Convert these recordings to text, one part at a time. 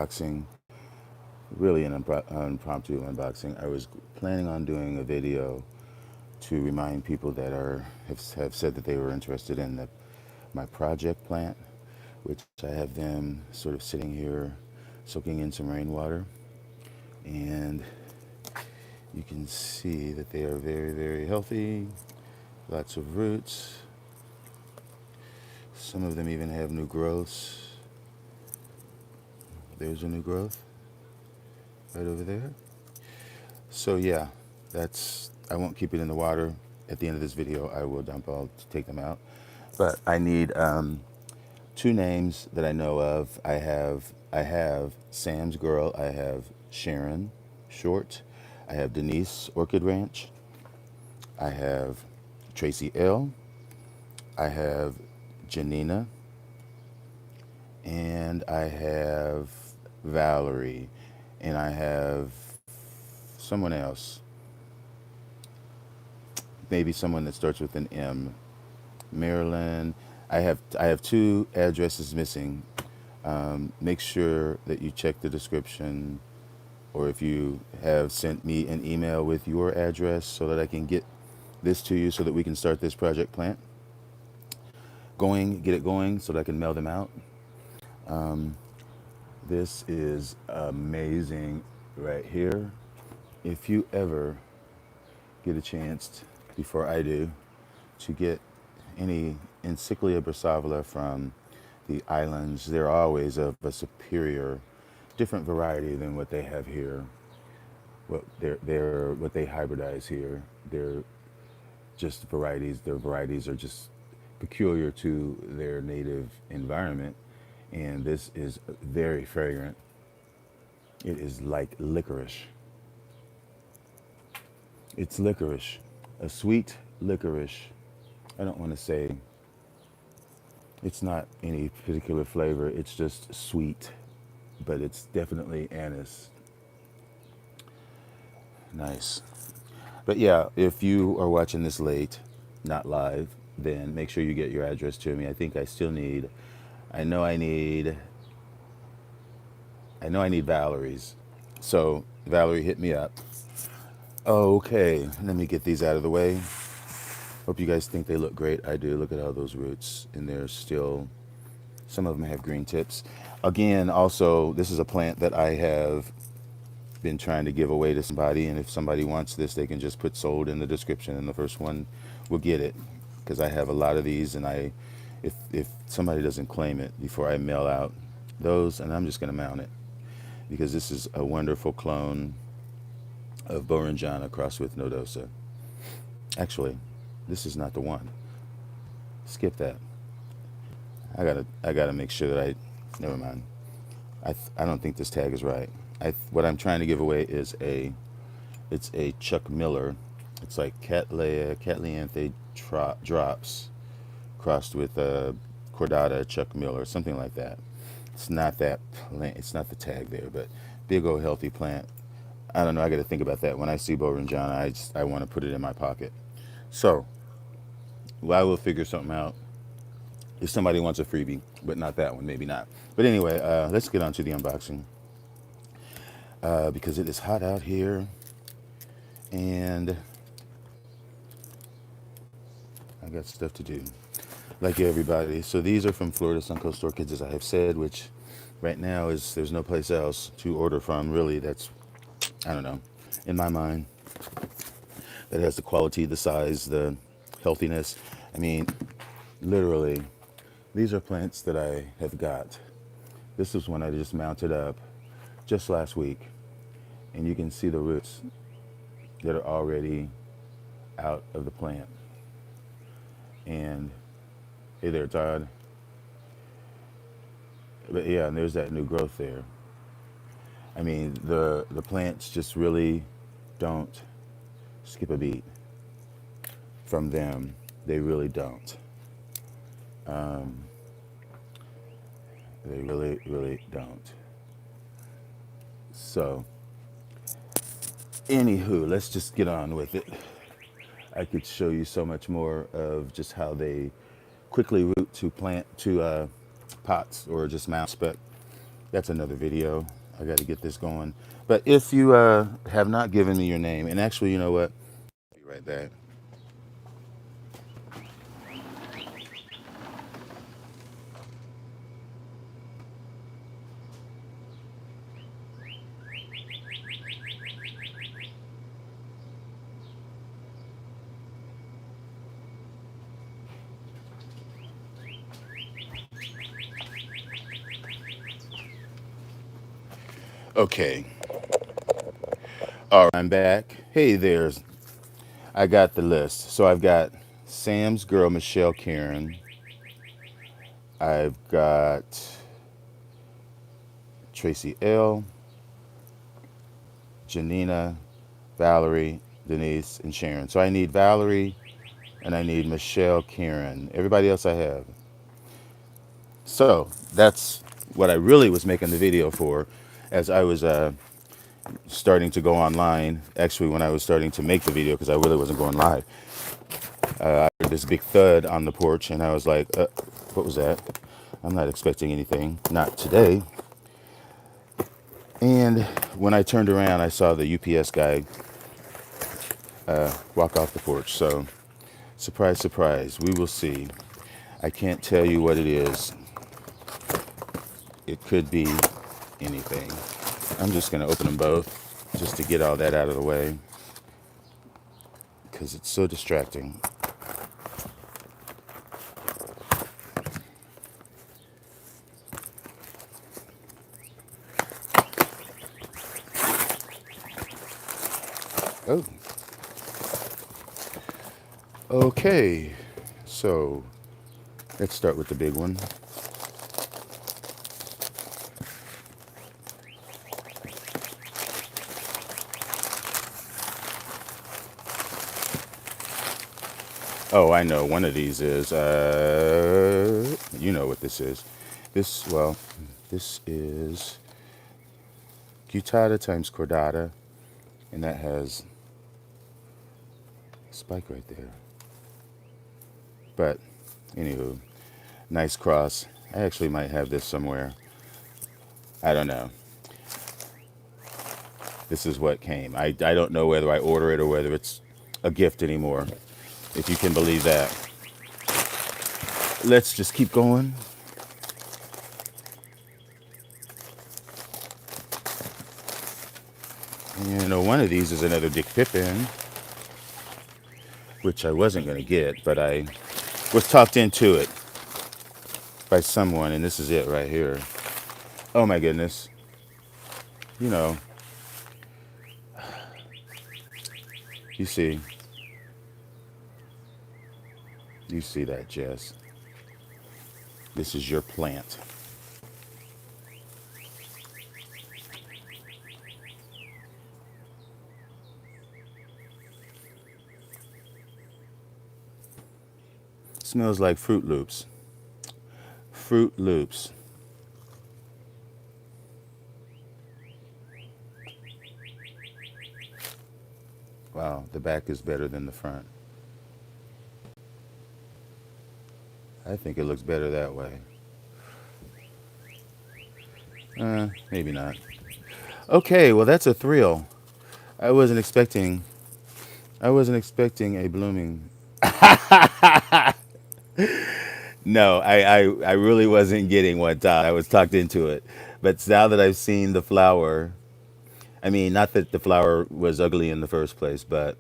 unboxing, really an impromptu unboxing. I was planning on doing a video to remind people that have said that they were interested in my project plant, which I have them sort of sitting here soaking in some rainwater. And you can see that they are very, very healthy, lots of roots. Some of them even have new growths. There's a new growth right over there. So yeah, I won't keep it in the water. At the end of this video, I will dump all to take them out. But I need two names that I know of. I have Sam's Girl. I have Sharon Short. I have Denise Orchid Ranch. I have Tracy L. I have Janina. And I have Valerie. And I have someone else. Maybe someone that starts with an M. Maryland. I have two addresses missing. Make sure that you check the description, or if you have sent me an email with your address so that I can get this to you so that we can start this project plant going, get it going so that I can mail them out. This is amazing right here. If you ever get a chance, before I do, to get any Encyclia brassavola from the islands, they're always of a superior, different variety than what they have here. What they hybridize here. They're just varieties. Their varieties are just peculiar to their native environment, and this is very fragrant. It is like licorice. It's licorice, a sweet licorice. I don't want to say it's not any particular flavor, it's just sweet, but it's definitely anise. Nice. But yeah, if you are watching this late, not live, then make sure you get your address to me. I think I still need, I know I need, I know I need Valerie's. So Valerie, hit me up. Okay, let me get these out of the way. Hope you guys think they look great. I do. Look at all those roots, and they're still, some of them have green tips. Again, also, this is a plant that I have been trying to give away to somebody, and if somebody wants this, they can just put sold in the description, and the first one will get it, because I have a lot of these, and if somebody doesn't claim it before I mail out those, and I'm just going to mount it, because this is a wonderful clone of Borinjana crossed with Nodosa. Actually, this is not the one. Skip that. I gotta make sure that never mind. I don't think this tag is right. What I'm trying to give away is it's a Chuck Miller. It's like Catleanthe drops crossed with a Cordata Chuck Miller, something like that. It's not that plant. It's not the tag there, but big old healthy plant. I don't know. I got to think about that. When I see Borinjana, I want to put it in my pocket. So, I will figure something out. If somebody wants a freebie, but not that one, maybe not. But anyway, let's get on to the unboxing, because it is hot out here, and I got stuff to do, like everybody. So these are from Florida SUNCOAST Orchids, as I have said, which right now there's no place else to order from, really. That's, I don't know, in my mind, that has the quality, the size, the healthiness. I mean, literally, these are plants that I have got. This is one I just mounted up just last week, and you can see the roots that are already out of the plant. And hey there, Todd. But yeah, and there's that new growth there. I mean, the plants just really don't skip a beat from them. They really don't. They really, really don't. So, anywho, let's just get on with it. I could show you so much more of just how they quickly root to pots or just mounts, but That's another video. I got to get this going. But if you have not given me your name, and actually, you know what? Be right back. Okay. All right, I'm back. Hey, there's. I got the list. So I've got Sam's girl, Michelle Karen. I've got Tracy L, Janina, Valerie, Denise, and Sharon. So I need Valerie and I need Michelle Karen. Everybody else I have. So that's what I really was making the video for as I was starting to go online. Actually, when I was starting to make the video, because I really wasn't going live, I heard this big thud on the porch and I was like, what was that? I'm not expecting anything. Not today. And when I turned around, I saw the UPS guy walk off the porch. So, surprise, surprise, we will see. I can't tell you what it is. It could be anything. I'm just going to open them both just to get all that out of the way because it's so distracting. Oh, okay. So, let's start with the big one. Oh, I know. One of these is, you know what this is. This is Gutata times Cordata, and that has a spike right there. But, anywho, nice cross. I actually might have this somewhere. I don't know. This is what came. I don't know whether I order it or whether it's a gift anymore, if you can believe that. Let's just keep going. You know, one of these is another Dick Pippin, which I wasn't going to get, but I was talked into it by someone, and this is it right here. Oh my goodness. You know, you see that, Jess. This is your plant. Smells like Fruit Loops. Fruit Loops. Wow, the back is better than the front. I think it looks better that way. Maybe not. Okay, well that's a thrill. I wasn't expecting. I wasn't expecting a blooming. No, I really wasn't getting what I was talked into it. But now that I've seen the flower, I mean, not that the flower was ugly in the first place, but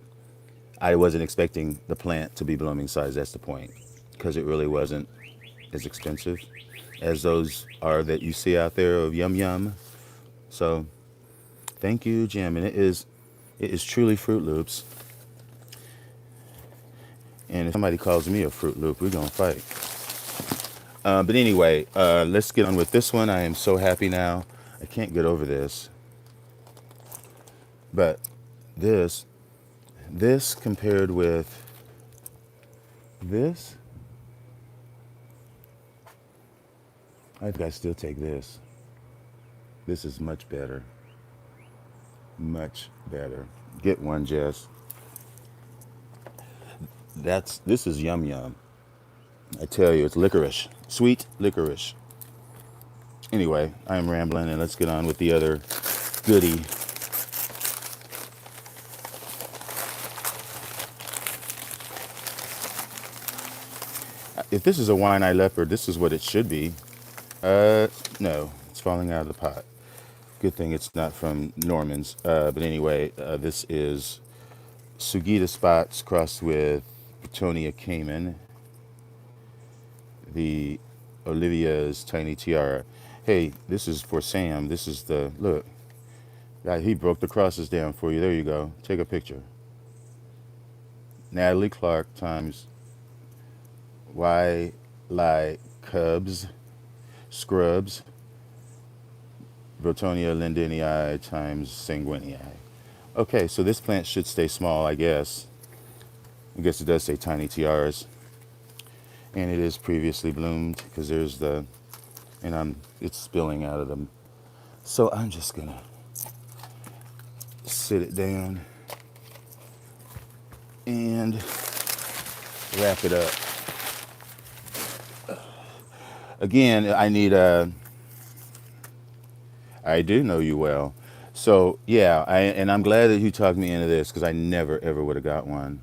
I wasn't expecting the plant to be blooming size. That's the point, because it really wasn't as expensive as those are that you see out there of Yum Yum. So, thank you, Jim, and it is truly Fruit Loops. And if somebody calls me a Fruit Loop, we're gonna fight. But anyway, let's get on with this one. I am so happy now. I can't get over this. But this, this compared with this, I think I still take this. This is much better. Much better. Get one, Jess. This is Yum Yum. I tell you, it's licorice. Sweet licorice. Anyway, I'm rambling, and let's get on with the other goodie. If this is a wine-eye leopard, this is what it should be. No, it's falling out of the pot. Good thing it's not from Norman's. But anyway, this is Sugita spots crossed with Britonia Cayman, the Olivia's Tiny Tiara. Hey, this is for Sam. This is the, look, God, he broke the crosses down for you. There you go. Take a picture. Natalie Clark times Y Lie Cubs, Scrubs, Britonia lindinii times sanguinii. Okay, so this plant should stay small, I guess. I guess it does say tiny tiaras. And it is previously bloomed because there's the, and it's spilling out of them. So I'm just gonna sit it down and wrap it up. Again, I do know you well. So yeah, and I'm glad that you talked me into this because I never ever would have got one.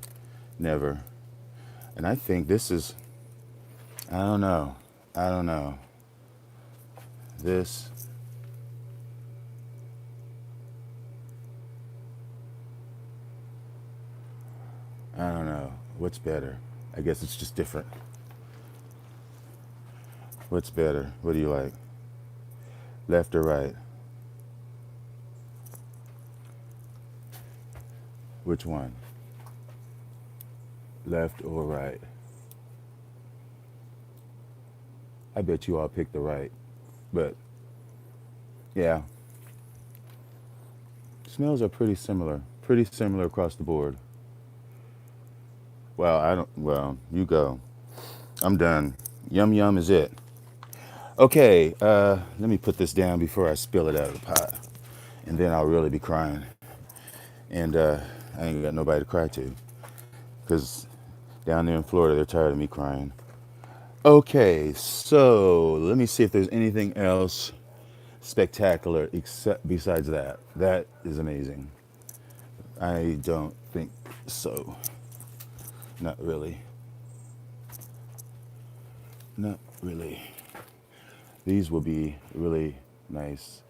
Never. And I think this is, I don't know. I don't know. This, I don't know. What's better? I guess it's just different. What's better? What do you like? Left or right? Which one? Left or right? I bet you all picked the right. But yeah, smells are pretty similar. Pretty similar across the board. Well, I don't, well, you go. I'm done. Yum yum is it. Okay, let me put this down before I spill it out of the pot. And then I'll really be crying. And I ain't got nobody to cry to. Because down there in Florida, they're tired of me crying. Okay, so let me see if there's anything else spectacular except besides that. That is amazing. I don't think so. Not really. Not really. These will be really nice.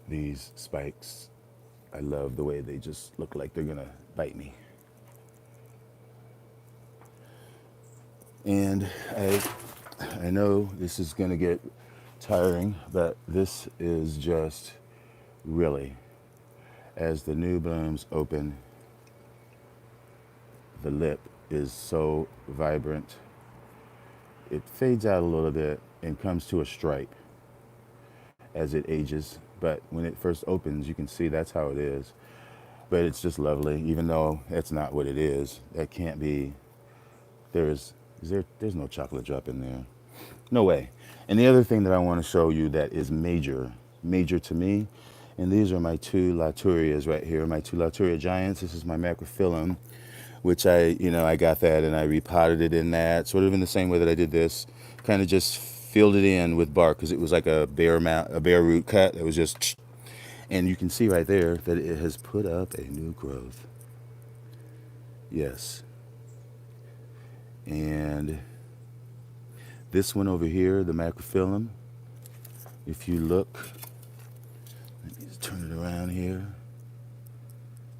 These spikes. I love the way they just look like they're gonna bite me. And I know this is gonna get tiring, but this is just really, as the new blooms open, the lip is so vibrant. It fades out a little bit and comes to a stripe as it ages. But when it first opens, you can see that's how it is. But it's just lovely, even though that's not what it is. That can't be. There's no chocolate drop in there. No way. And the other thing that I want to show you that is major, major to me, and these are my two Laturias right here, my two Laturia giants. This is my macrophyllum, which I got that and I repotted it in that, sort of in the same way that I did this. Kind of just filled it in with bark because it was like a bare root cut. It was just, and you can see right there that it has put up a new growth. Yes. And this one over here, the macrophyllum, if you look, let me just turn it around here.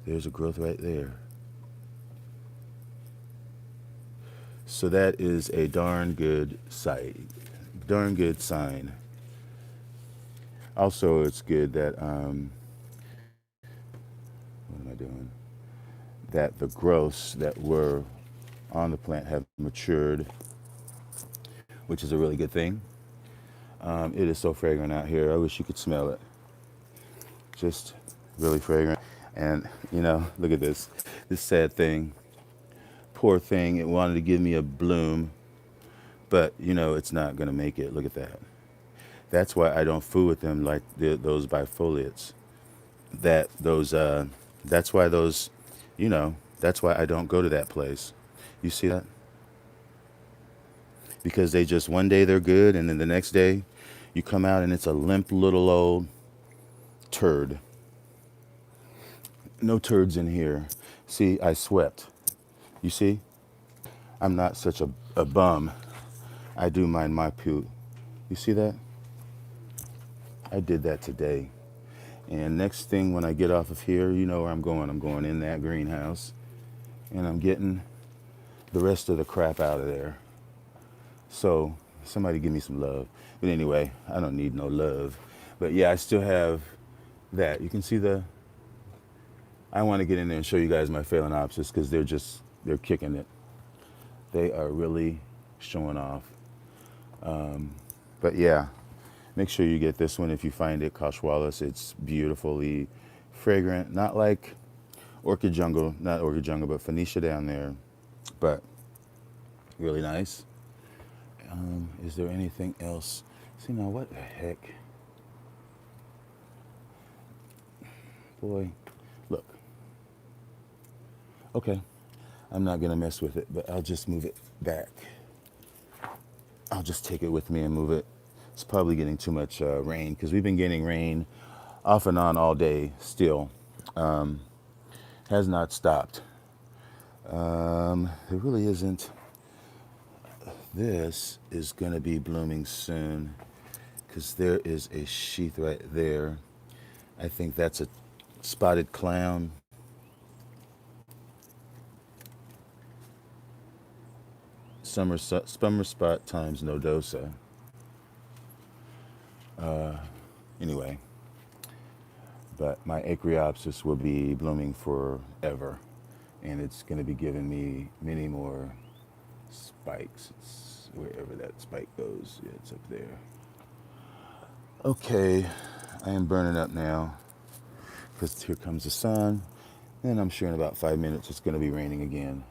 There's a growth right there. So that is a darn good sign. Darn good sign. Also, it's good that what am I doing? That the growths that were on the plant have matured, which is a really good thing. It is so fragrant out here. I wish you could smell it. Just really fragrant. And look at this sad thing. Poor thing. It wanted to give me a bloom, but it's not gonna make it. Look at that. That's why I don't fool with them like those bifoliates. That's why those, that's why I don't go to that place. You see that? Because they just, one day they're good and then the next day You come out and it's a limp little old turd. No turds in here. See, I swept. You see? I'm not such a bum. I do mind my poo. You see that? I did that today. And next thing when I get off of here, you know where I'm going. I'm going in that greenhouse. And I'm getting the rest of the crap out of there. So somebody give me some love. But anyway, I don't need no love. But yeah, I still have that. You can see I want to get in there and show you guys my Phalaenopsis because they're kicking it. They are really showing off. But yeah, make sure you get this one if you find it, Cauchoilis. It's beautifully fragrant. Not like Orchid Jungle, not Orchid Jungle, but Phoenicia down there. But really nice. Is there anything else? See now, what the heck? Boy, look. Okay, I'm not gonna mess with it, but I'll just move it back. I'll just take it with me and move it. It's probably getting too much rain because we've been getting rain off and on all day still. Has not stopped. There really isn't. This is going to be blooming soon because there is a sheath right there. I think that's a spotted clown. Summer spot times nodosa. Anyway, but my Acreopsis will be blooming forever, and it's going to be giving me many more spikes. It's wherever that spike goes. Yeah, it's up there. Okay, I am burning up now because here comes the sun, and I'm sure in about 5 minutes it's going to be raining again.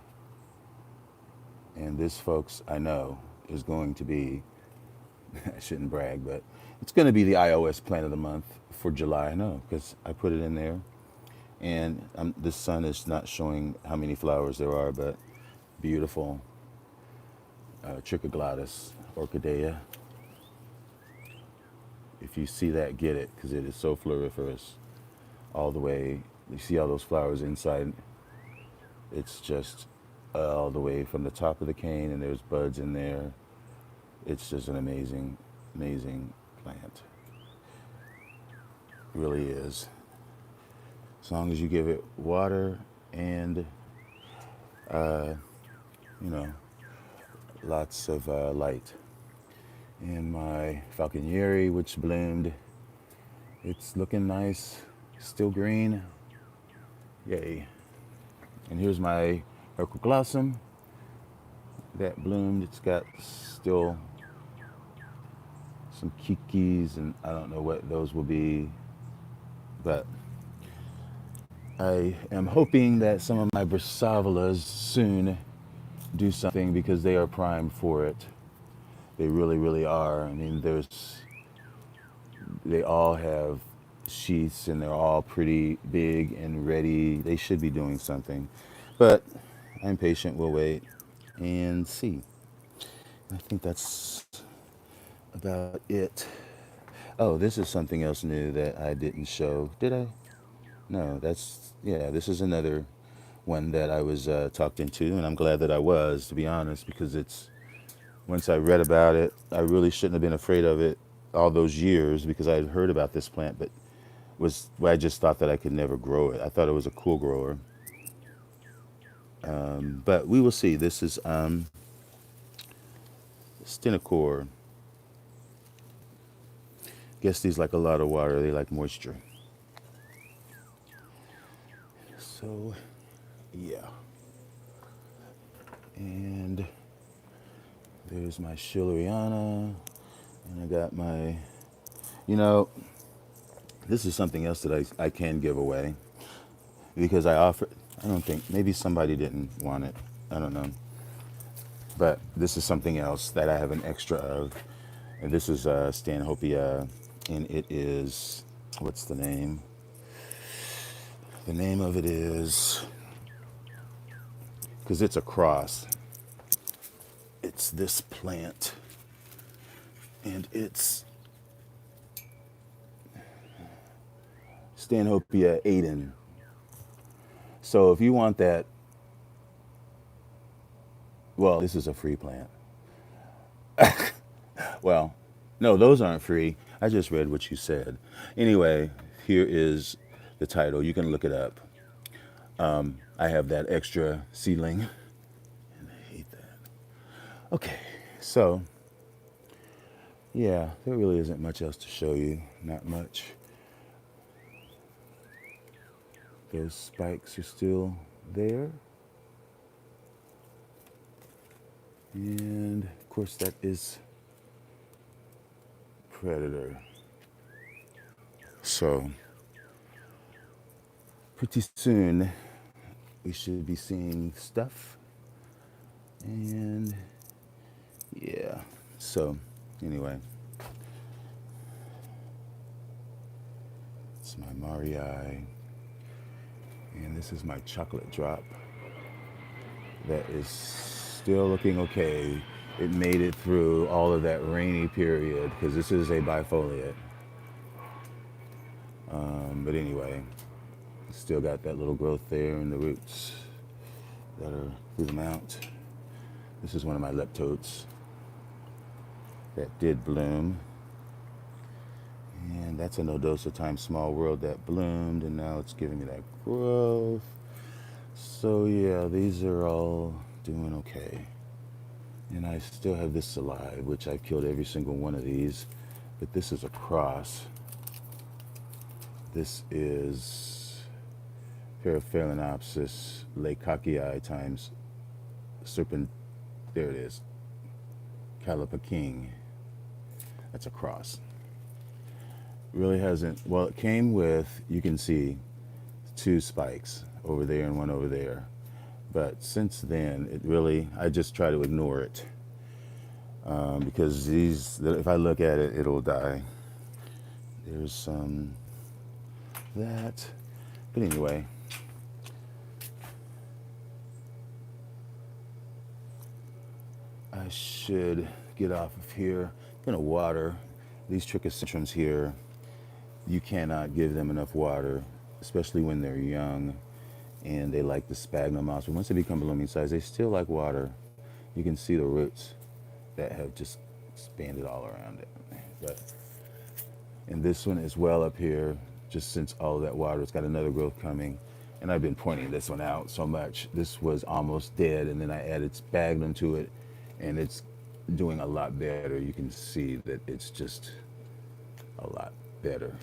And this, folks, I know is going to be, I shouldn't brag, but it's going to be the iOS plant of the month for July. I know because I put it in there, and this sun is not showing how many flowers there are, but beautiful. Trichoglottis orchidea. If you see that, get it because it is so floriferous all the way. You see all those flowers inside. It's just all the way from the top of the cane, and there's buds in there. It's just an amazing, amazing plant. It really is. As long as you give it water and, lots of light. And my Falconieri, which bloomed, it's looking nice, still green. Yay. And here's my Hercoglossum that bloomed. It's got still some kikis, and I don't know what those will be, but I am hoping that some of my Brassavolas soon do something because they are primed for it. They really, really are. I mean, they all have sheaths and they're all pretty big and ready. They should be doing something, but I'm patient. We'll wait and see. I think that's about it. Oh, this is something else new that I didn't show. Did I? No, this is another one that I was talked into, and I'm glad that I was, to be honest, because once I read about it, I really shouldn't have been afraid of it all those years because I had heard about this plant, but I just thought that I could never grow it. I thought it was a cool grower. But we will see. This is Stenochore. Guess these like a lot of water. They like moisture. So, yeah. And there's my Schilleriana. And I got my, this is something else that I can give away. Because I don't think, maybe somebody didn't want it. I don't know. But this is something else that I have an extra of. And this is Stanhopea. And it is, what's the name? The name of it is, because it's a cross. It's this plant. And it's Stanhopeia Aden. So if you want that, well, this is a free plant. Well, no, those aren't free. I just read what you said. Anyway, here is the title. You can look it up. I have that extra seedling. And I hate that. Okay, so yeah, there really isn't much else to show you. Not much. Those spikes are still there. And of course, that is Predator. So, pretty soon we should be seeing stuff. And yeah, so anyway, it's my Marii. And this is my chocolate drop. That is still looking okay. It made it through all of that rainy period because this is a bifoliate. But anyway, still got that little growth there in the roots that are through the mount. This is one of my leptodes that did bloom. And that's a nodosa times small world that bloomed, and now it's giving me that growth. So yeah, these are all doing okay. And I still have this alive, which I've killed every single one of these. But this is a cross. This is Paraphalaenopsis leikakii times serpent. There it is. Calipa King. That's a cross. Really hasn't. Well, it came with, you can see, 2 spikes over there and one over there. But since then, it really, I just try to ignore it. Because these, if I look at it, it'll die. There's some that. But anyway. I should get off of here. I'm going to water. These trichocentrums here, you cannot give them enough water, especially when they're young. And they like the sphagnum moss. But once they become blooming size, they still like water. You can see the roots that have just expanded all around it. But, and this one is well up here, just since all of that water. It's got another growth coming. And I've been pointing this one out so much. This was almost dead, and then I added sphagnum to it, and it's doing a lot better. You can see that it's just a lot better.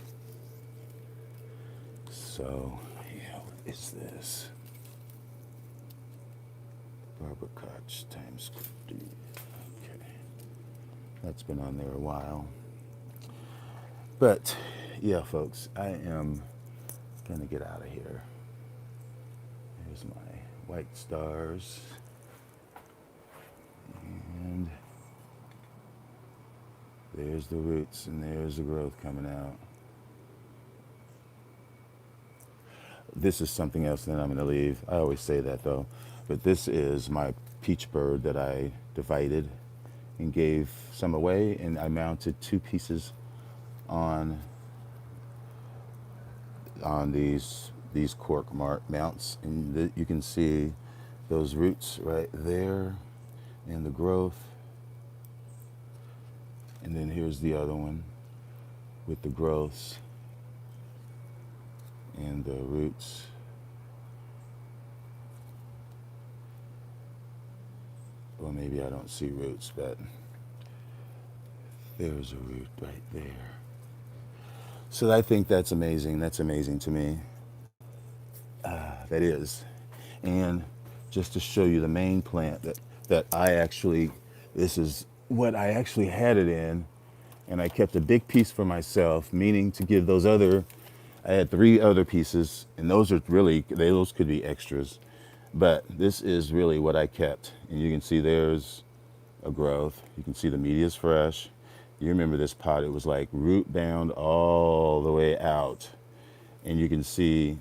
So, yeah, what is this? Barbercotch times 50. Okay. That's been on there a while. But, yeah, folks, I am going to get out of here. Here's my white stars. And there's the roots, and there's the growth coming out. This is something else that I'm going to leave. I always say that, though. But this is my peach bird that I divided and gave some away, and I mounted 2 pieces on these cork mounts, and you can see those roots right there and the growth. And then here's the other one with the growths and the roots. Well, maybe I don't see roots, but there's a root right there. So I think that's amazing. That's amazing to me. That is. And just to show you the main plant that I actually, this is what I actually had it in. And I kept a big piece for myself, meaning to give those other, I had 3 other pieces, and those are really, those could be extras. But this is really what I kept. And you can see there's a growth. You can see the media is fresh. You remember this pot, it was like root bound all the way out. And you can see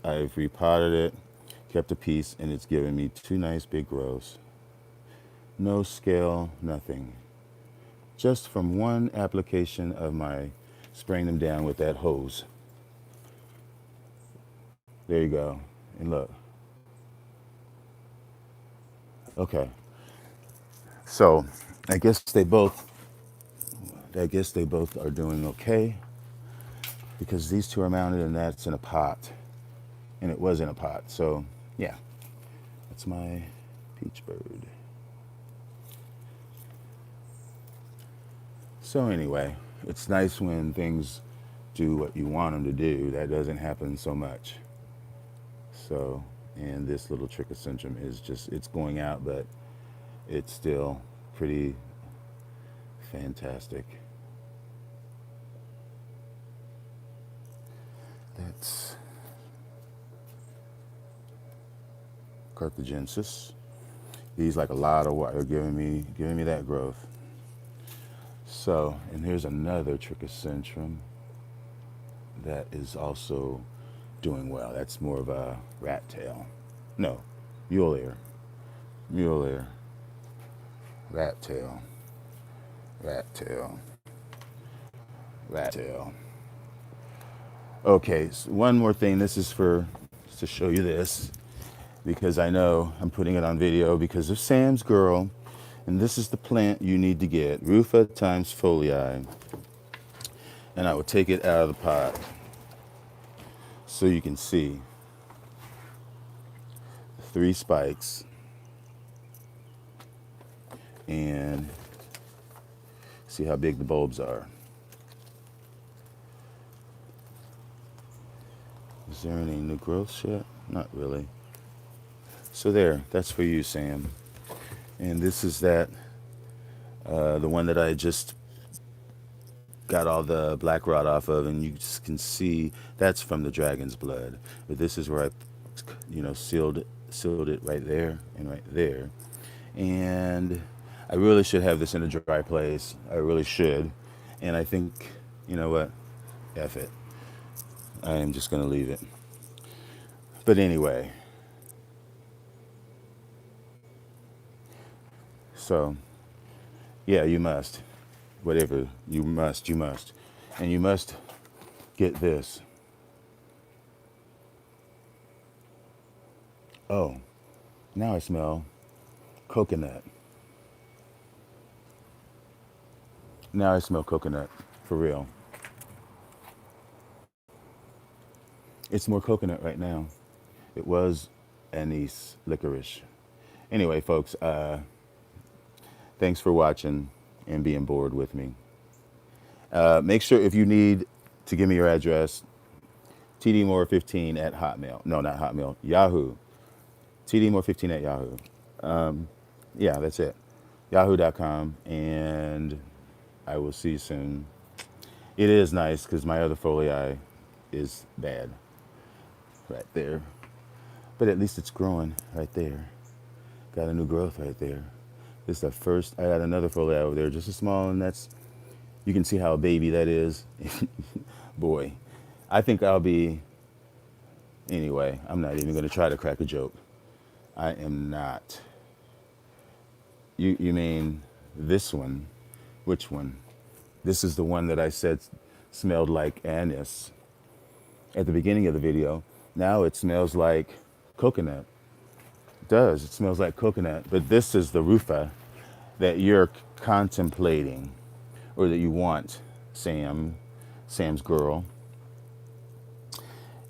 I've repotted it, kept a piece, and it's given me 2 nice big growths. No scale, nothing. Just from one application of my spraying them down with that hose. There you go. And look. Okay. So I guess they both are doing okay because these two are mounted and that's in a pot. And it was in a pot. So yeah. That's my peach bird. So anyway, it's nice when things do what you want them to do. That doesn't happen so much. So, and this little trichosynchum is just, it's going out, but it's still pretty fantastic. That's Carthagensis. These like a lot of water giving me that growth. So, and here's another trichosynchum that is also doing well. That's more of a rat tail. No, mule ear. Mule ear. Rat tail. Rat tail. Rat tail. Okay, so one more thing. This is for to show you this because I know I'm putting it on video because of Sam's girl. And this is the plant you need to get. Rufa times folii. And I will take it out of the pot so you can see 3 spikes and see how big the bulbs are. Is there any new growths yet? Not really. So there, that's for you, Sam. And this is that, the one that I just got all the black rot off of, and you just can see that's from the dragon's blood. But this is where I, sealed it right there and right there. And I really should have this in a dry place. I really should. And I think, you know what? F it. I am just going to leave it. But anyway. So, yeah, you must. Whatever. You must. And you must get this. Oh, now I smell coconut. Now I smell coconut. For real. It's more coconut right now. It was anise, licorice. Anyway, folks, thanks for watching and being bored with me. Make sure if you need to give me your address, tdmore15 at Hotmail. No, not Hotmail. Yahoo. tdmore15 at Yahoo. Yeah, that's it. Yahoo.com. And I will see you soon. It is nice because my other folii is bad. Right there. But at least it's growing right there. Got a new growth right there. This is the first. I got another folio over there, just a small, and that's, you can see how baby that is. Boy, I think I'll be, anyway, I'm not even going to try to crack a joke. I am not. You mean this one? Which one? This is the one that I said smelled like anise at the beginning of the video. Now it smells like coconut. It does. It smells like coconut. But this is the Rufa that you're contemplating or that you want, Sam's girl.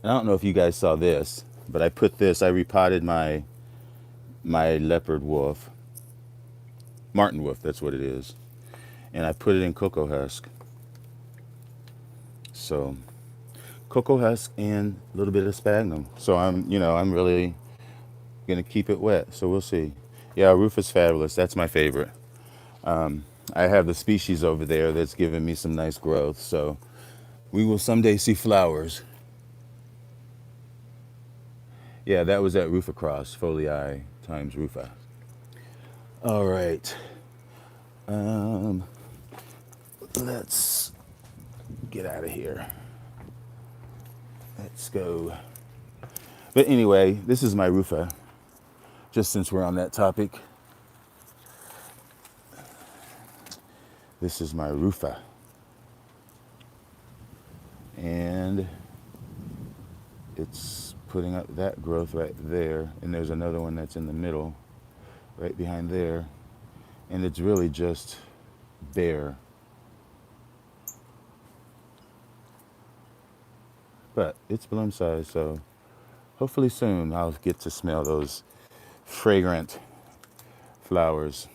And I don't know if you guys saw this, but I repotted my leopard wolf, Martin wolf, that's what it is. And I put it in cocoa husk. So cocoa husk and a little bit of sphagnum. So I'm really gonna keep it wet. So we'll see. Yeah, Rufa's fabulous. That's my favorite. I have the species over there that's giving me some nice growth. So we will someday see flowers. Yeah, that was at Rufa Cross, folii times Rufa. All right. Let's get out of here. Let's go. But anyway, this is my Rufa, just since we're on that topic. This is my Rufa. And it's putting up that growth right there. And there's another one that's in the middle, right behind there. And it's really just bare. But it's bloom size, so hopefully soon I'll get to smell those fragrant flowers.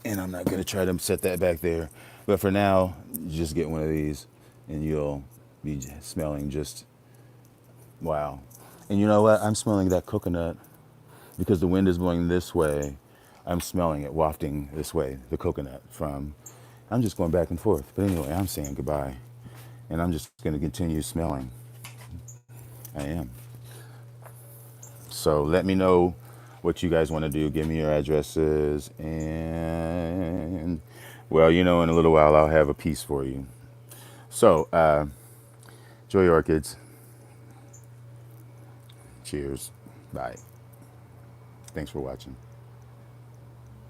And I'm not going to try to set that back there. But for now, just get one of these and you'll be smelling just wow. And you know what? I'm smelling that coconut because the wind is blowing this way. I'm smelling it wafting this way, the coconut from. I'm just going back and forth. But anyway, I'm saying goodbye. And I'm just going to continue smelling. I am. So let me know what you guys want to do. Give me your addresses. And, well, you know, in a little while, I'll have a piece for you. So, enjoy your orchids. Cheers. Bye. Thanks for watching.